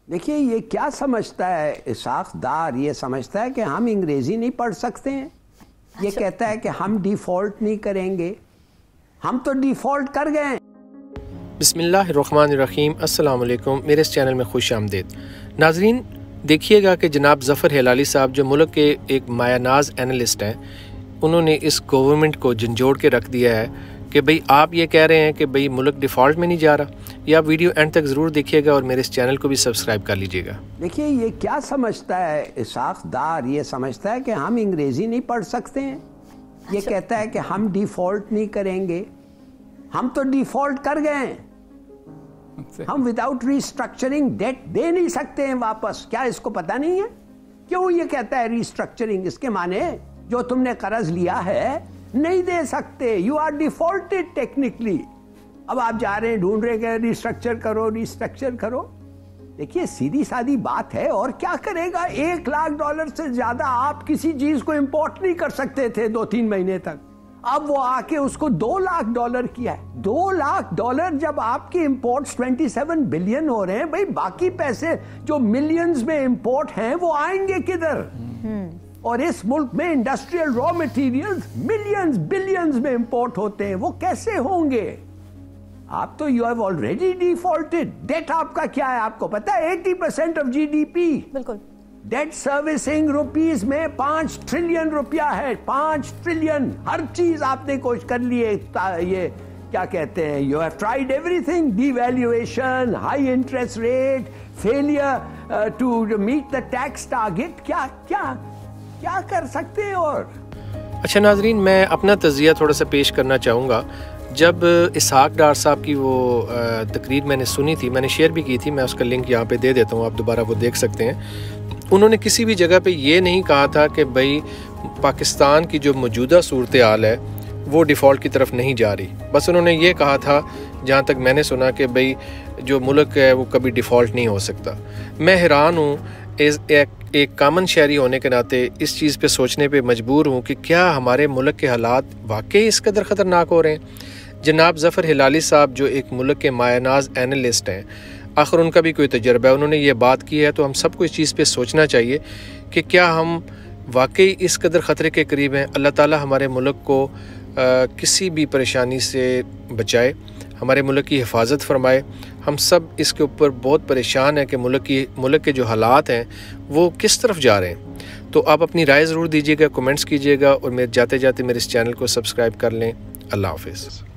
देखिए ये क्या समझता है इसहाक डार, ये समझता है कि हम अंग्रेजी नहीं पढ़ सकते हैं। ये कहता है कि हम डिफ़ॉल्ट नहीं करेंगे, हम तो डिफ़ॉल्ट कर गए। बिस्मिल्लाहिर्रहमानिर्रहीम, अस्सलाम वालेकुम। मेरे इस चैनल में खुश आमदीद। नाजरीन देखिएगा कि जनाब ज़फ़र हिलाली साहब जो मुल्क के एक मायानाज एनालिस्ट हैं, उन्होंने इस गवर्नमेंट को झंझोड़ के रख दिया है कि भाई आप ये कह रहे हैं कि भाई मुल्क डिफ़ॉल्ट में नहीं जा रहा। ये आप वीडियो एंड तक ज़रूर देखिएगा और मेरे इस चैनल को भी सब्सक्राइब कर लीजिएगा। देखिए ये क्या समझता है इसहाक डार, ये समझता है कि हम अंग्रेजी नहीं पढ़ सकते हैं। ये कहता है कि हम डिफ़ॉल्ट नहीं करेंगे, हम तो डिफ़ॉल्ट कर गए। हम विदाउट रिस्ट्रक्चरिंग डेट दे नहीं सकते हैं वापस। क्या इसको पता नहीं है? क्यों ये कहता है रिस्ट्रक्चरिंग? इसके माने जो तुमने कर्ज लिया है नहीं दे सकते, यू आर डिफॉल्टेड टेक्निकली। अब आप जा रहे हैं, ढूंढ रहे हैं रिस्ट्रक्चर करो, रिस्ट्रक्चर करो। देखिए सीधी सादी बात है, और क्या करेगा? $1 लाख से ज्यादा आप किसी चीज को इंपोर्ट नहीं कर सकते थे 2-3 महीने तक। अब वो आके उसको $2 लाख किया है। $2 लाख जब आपके इंपोर्ट्स 27 बिलियन हो रहे हैं, भाई बाकी पैसे जो मिलियंस में इंपोर्ट हैं वो आएंगे किधर? और इस मुल्क में industrial raw materials millions billions में इंपोर्ट होते हैं, वो कैसे होंगे? आप तो you have already defaulted. Debt आपका क्या है आपको पता है? 80% ऑफ जीडीपी। बिल्कुल। डेट सर्विसिंग रुपीस में 5 ट्रिलियन रुपया है। 5 ट्रिलियन। हर चीज आपने कोशिश कर ली है। ये क्या कहते हैं, you have tried everything. Devaluation, high interest rate, failure to meet the tax target. क्या क्या क्या कर सकते हैं? और अच्छा नाजरीन, मैं अपना तज़िया थोड़ा सा पेश करना चाहूँगा। जब इसहाक डार साहब की वो तकरीर मैंने सुनी थी, मैंने शेयर भी की थी, मैं उसका लिंक यहाँ पे दे देता हूँ, आप दोबारा वो देख सकते हैं। उन्होंने किसी भी जगह पे ये नहीं कहा था कि भाई पाकिस्तान की जो मौजूदा सूरत हाल है वो डिफ़ॉल्ट की तरफ नहीं जा रही। बस उन्होंने ये कहा था, जहाँ तक मैंने सुना, कि भाई जो मुल्क है वो कभी डिफ़ॉल्ट नहीं हो सकता। मैं हैरान हूँ, एक कामन शहरी होने के नाते इस चीज़ पे सोचने पे मजबूर हूँ कि क्या हमारे मुल्क के हालात वाकई इस कदर ख़तरनाक हो रहे हैं। जनाब ज़फ़र हिलाली साहब जो एक मुल्क के मायानाज एनालिस्ट हैं, आखिर उनका भी कोई तजर्बा है, उन्होंने ये बात की है, तो हम सबको इस चीज़ पे सोचना चाहिए कि क्या हम वाकई इस कदर ख़तरे के करीब हैं। अल्लाह ताला हमारे मुल्क को किसी भी परेशानी से बचाए, हमारे मुल्क की हिफाजत फरमाए। हम सब इसके ऊपर बहुत परेशान हैं कि मुल्क के जो हालात हैं वो किस तरफ जा रहे हैं। तो आप अपनी राय ज़रूर दीजिएगा, कमेंट्स कीजिएगा, और मेरे जाते जाते मेरे इस चैनल को सब्सक्राइब कर लें। अल्लाह हाफ़िज़।